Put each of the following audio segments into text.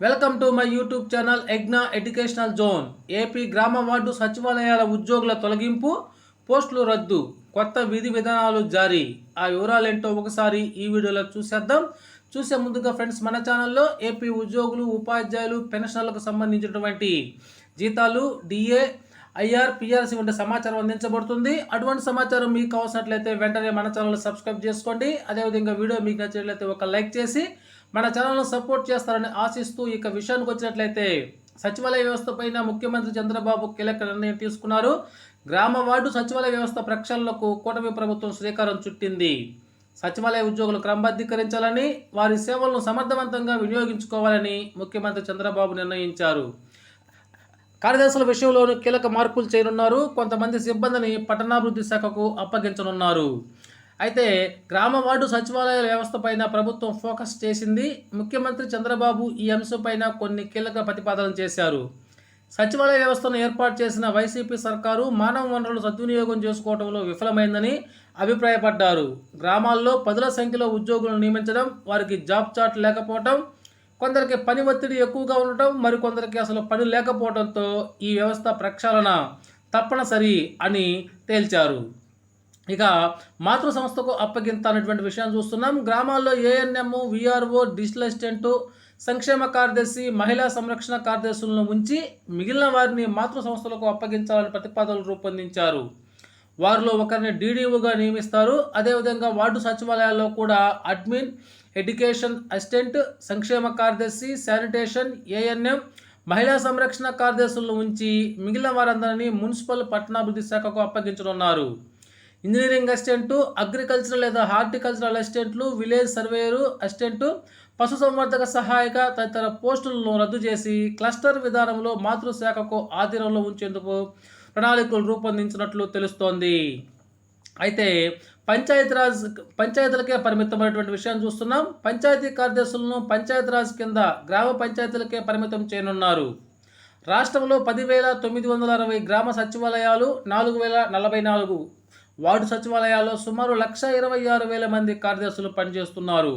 Welcome to my YouTube channel ఎగ్నా educational zone. AP గ్రామ ward సచివాలయాల ఉద్యోగుల తొలగింపు, పోస్టులు రద్దు, కొత్త విధి విధానాలు జారీ. ఆ వివరాలేంటో ఒకసారి ఈ వీడియోలో చూసేద్దాం. చూసే ముందుగా ఫ్రెండ్స్, మన ఛానల్లో ఏపీ ఉద్యోగులు, ఉపాధ్యాయులు, పెన్షనర్లకు సంబంధించినటువంటి జీతాలు, డిఏ, ఐఆర్, పిఆర్సీ వంటి సమాచారం అందించబడుతుంది. అటువంటి సమాచారం మీకు కావాల్సినట్లయితే వెంటనే మన ఛానల్ సబ్స్క్రైబ్ చేసుకోండి. అదేవిధంగా వీడియో మీకు నచ్చినట్లయితే ఒక లైక్ చేసి మన ఛానల్ను సపోర్ట్ చేస్తారని ఆశిస్తూ ఇక విషయానికి వచ్చినట్లయితే, సచివాలయ వ్యవస్థ పైన ముఖ్యమంత్రి చంద్రబాబు కీలక నిర్ణయం తీసుకున్నారు. గ్రామ వార్డు సచివాలయ వ్యవస్థ ప్రక్షాళనకు కూటమి ప్రభుత్వం శ్రీకారం చుట్టింది. సచివాలయ ఉద్యోగులు క్రమబద్ధీకరించాలని, వారి సేవలను సమర్థవంతంగా వినియోగించుకోవాలని ముఖ్యమంత్రి చంద్రబాబు నిర్ణయించారు. కార్యదర్శుల విషయంలోనూ కీలక మార్పులు చేయనున్నారు. కొంతమంది సిబ్బందిని పట్టణాభివృద్ధి శాఖకు అప్పగించనున్నారు. అయితే గ్రామ వార్డు సచివాలయాల వ్యవస్థ పైన ప్రభుత్వం ఫోకస్ చేసింది. ముఖ్యమంత్రి చంద్రబాబు ఈ అంశంపైన కొన్ని కీలక ప్రతిపాదనలు చేశారు. సచివాలయ వ్యవస్థను ఏర్పాటు చేసిన వైసీపీ సర్కారు మానవ వనరులు సద్వినియోగం చేసుకోవడంలో విఫలమైందని అభిప్రాయపడ్డారు. గ్రామాల్లో పదుల సంఖ్యలో ఉద్యోగులను నియమించడం, వారికి జాబ్ చార్ట్ లేకపోవడం, కొందరికి పని ఒత్తిడి ఎక్కువగా ఉండటం, మరికొందరికి అసలు పని లేకపోవడంతో ఈ వ్యవస్థ ప్రక్షాళన తప్పనిసరి అని తేల్చారు. ఇక మాతృ సంస్థకు అప్పగింత అనేటువంటి విషయాన్ని చూస్తున్నాం. గ్రామాల్లో ఏఎన్ఎం, విఆర్ఓ, డిజిటల్ అసిస్టెంటు, సంక్షేమ కార్యదర్శి, మహిళా సంరక్షణ కార్యదర్శులను ఉంచి మిగిలిన వారిని మాతృ సంస్థలకు అప్పగించాలని ప్రతిపాదనలు రూపొందించారు. వారిలో ఒకరిని డీడీఓగా నియమిస్తారు. అదేవిధంగా వార్డు సచివాలయాల్లో కూడా అడ్మిన్, ఎడ్యుకేషన్ అసిస్టెంట్, సంక్షేమ కార్యదర్శి, శానిటేషన్, ఏఎన్ఎం, మహిళా సంరక్షణ కార్యదర్శులను ఉంచి మిగిలిన వారందరినీ మున్సిపల్ పట్టణాభివృద్ధి శాఖకు అప్పగించనున్నారు. ఇంజనీరింగ్ అసిస్టెంటు, అగ్రికల్చరల్ లేదా హార్టికల్చరల్ అసిస్టెంట్లు, విలేజ్ సర్వేయరు అసిస్టెంటు, పశుసంవర్ధక సహాయక తదితర పోస్టులను రద్దు చేసి క్లస్టర్ విధానంలో మాతృశాఖకు ఆధీనంలో ఉంచేందుకు ప్రణాళికలు రూపొందించినట్లు తెలుస్తోంది. అయితే పంచాయతీలకే పరిమితమైనటువంటి విషయాన్ని చూస్తున్నాం. పంచాయతీ కార్యదర్శులను పంచాయతీరాజ్ కింద గ్రామ పంచాయతీలకే పరిమితం చేయనున్నారు. రాష్ట్రంలో 10,960 గ్రామ సచివాలయాలు, 4,044 వార్డు సచివాలయాల్లో సుమారు 1,26,000 మంది కార్యదర్శులు పనిచేస్తున్నారు.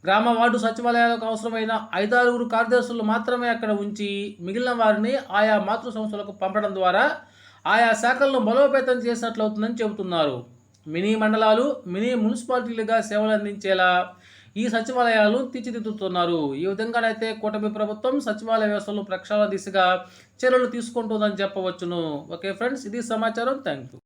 గ్రామ వార్డు సచివాలయాలకు అవసరమైన 5-6 కార్యదర్శులు మాత్రమే అక్కడ ఉంచి మిగిలిన వారిని ఆయా మాతృ సంస్థలకు పంపడం ద్వారా ఆయా శాఖలను బలోపేతం చేసినట్లవుతుందని చెబుతున్నారు. మినీ మండలాలు, మినీ మున్సిపాలిటీలుగా సేవలు అందించేలా ఈ సచివాలయాలను తీర్చిదిద్దుతున్నారు. ఈ విధంగానైతే కూటమి ప్రభుత్వం సచివాలయ వ్యవస్థలు ప్రక్షాళన దిశగా చర్యలు తీసుకుంటుందని చెప్పవచ్చును. ఓకే ఫ్రెండ్స్, ఇది సమాచారం. Thank you.